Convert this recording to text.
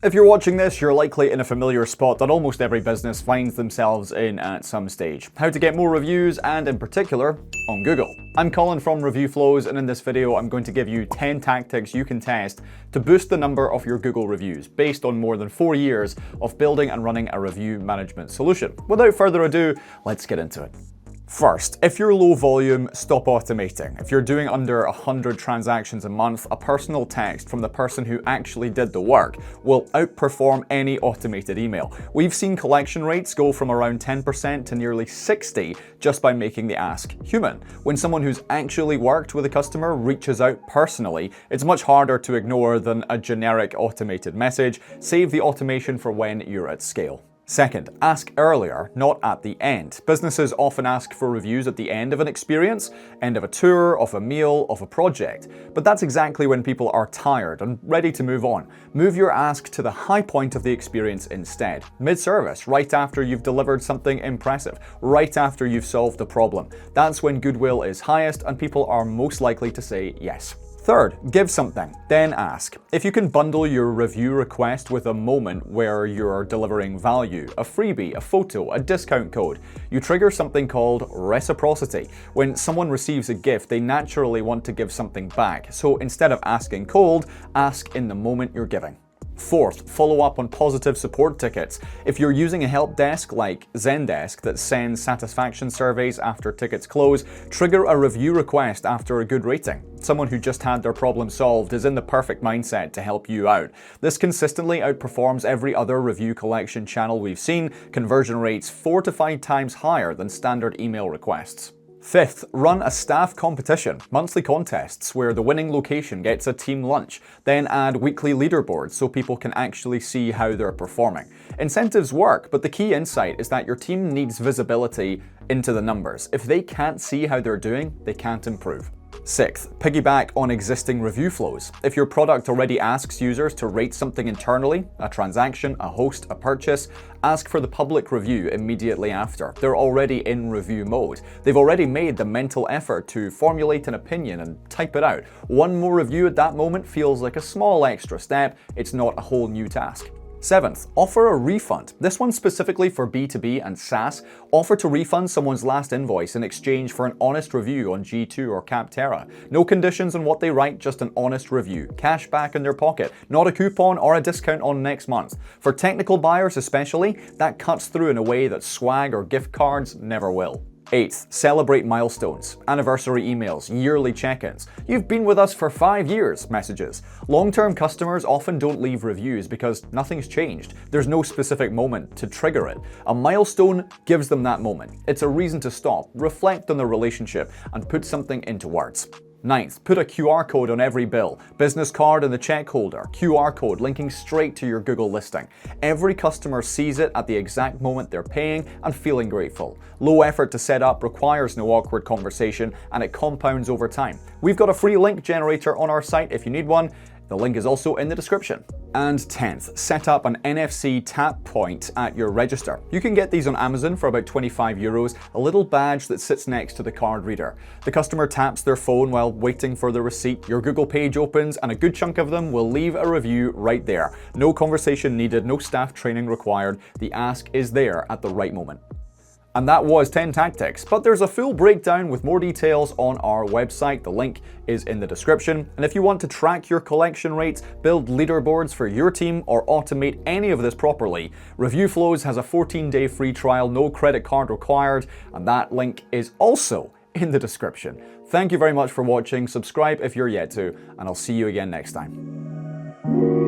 If you're watching this, you're likely in a familiar spot that almost every business finds themselves in at some stage. How to get more reviews, and in particular, on Google. I'm Colin from Review Flows, and in this video I'm going to give you 10 tactics you can test to boost the number of your Google reviews based on more than 4 years of building and running a review management solution. Without further ado, let's get into it. First, if you're low volume, stop automating. If you're doing under 100 transactions a month, a personal text from the person who actually did the work will outperform any automated email. We've seen collection rates go from around 10% to nearly 60% just by making the ask human. When someone who's actually worked with a customer reaches out personally, it's much harder to ignore than a generic automated message. Save the automation for when you're at scale. Second, ask earlier, not at the end. Businesses often ask for reviews at the end of an experience, end of a tour, of a meal, of a project. But that's exactly when people are tired and ready to move on. Move your ask to the high point of the experience instead. Mid-service, right after you've delivered something impressive, right after you've solved a problem. That's when goodwill is highest and people are most likely to say yes. Third, give something, then ask. If you can bundle your review request with a moment where you're delivering value, a freebie, a photo, a discount code, you trigger something called reciprocity. When someone receives a gift, they naturally want to give something back. So instead of asking cold, ask in the moment you're giving. Fourth, follow up on positive support tickets. If you're using a help desk like Zendesk that sends satisfaction surveys after tickets close, trigger a review request after a good rating. Someone who just had their problem solved is in the perfect mindset to help you out. This consistently outperforms every other review collection channel we've seen, conversion rates 4 to 5 times higher than standard email requests. Fifth, run a staff competition, monthly contests where the winning location gets a team lunch. Then add weekly leaderboards so people can actually see how they're performing. Incentives work, but the key insight is that your team needs visibility into the numbers. If they can't see how they're doing, they can't improve. Sixth, piggyback on existing review flows. If your product already asks users to rate something internally, a transaction, a host, a purchase, ask for the public review immediately after. They're already in review mode. They've already made the mental effort to formulate an opinion and type it out. One more review at that moment feels like a small extra step. It's not a whole new task. Seventh, offer a refund. This one's specifically for B2B and SaaS. Offer to refund someone's last invoice in exchange for an honest review on G2 or Capterra. No conditions on what they write, just an honest review. Cash back in their pocket, not a coupon or a discount on next month. For technical buyers especially, that cuts through in a way that swag or gift cards never will. Eighth, celebrate milestones, anniversary emails, yearly check-ins. You've been with us for 5 years messages. Long-term customers often don't leave reviews because nothing's changed. There's no specific moment to trigger it. A milestone gives them that moment. It's a reason to stop, reflect on the relationship, and put something into words. Ninth, put a QR code on every bill, business card in the check holder, QR code linking straight to your Google listing. Every customer sees it at the exact moment they're paying and feeling grateful. Low effort to set up, requires no awkward conversation, and it compounds over time. We've got a free link generator on our site if you need one. The link is also in the description. And 10th, set up an NFC tap point at your register. You can get these on Amazon for about €25, a little badge that sits next to the card reader. The customer taps their phone while waiting for the receipt, your Google page opens, and a good chunk of them will leave a review right there. No conversation needed, no staff training required. The ask is there at the right moment. And that was 10 tactics, but there's a full breakdown with more details on our website. The link is in the description. And if you want to track your collection rates, build leaderboards for your team, or automate any of this properly, Review Flows has a 14-day free trial, no credit card required, and that link is also in the description. Thank you very much for watching. Subscribe if you're yet to, and I'll see you again next time.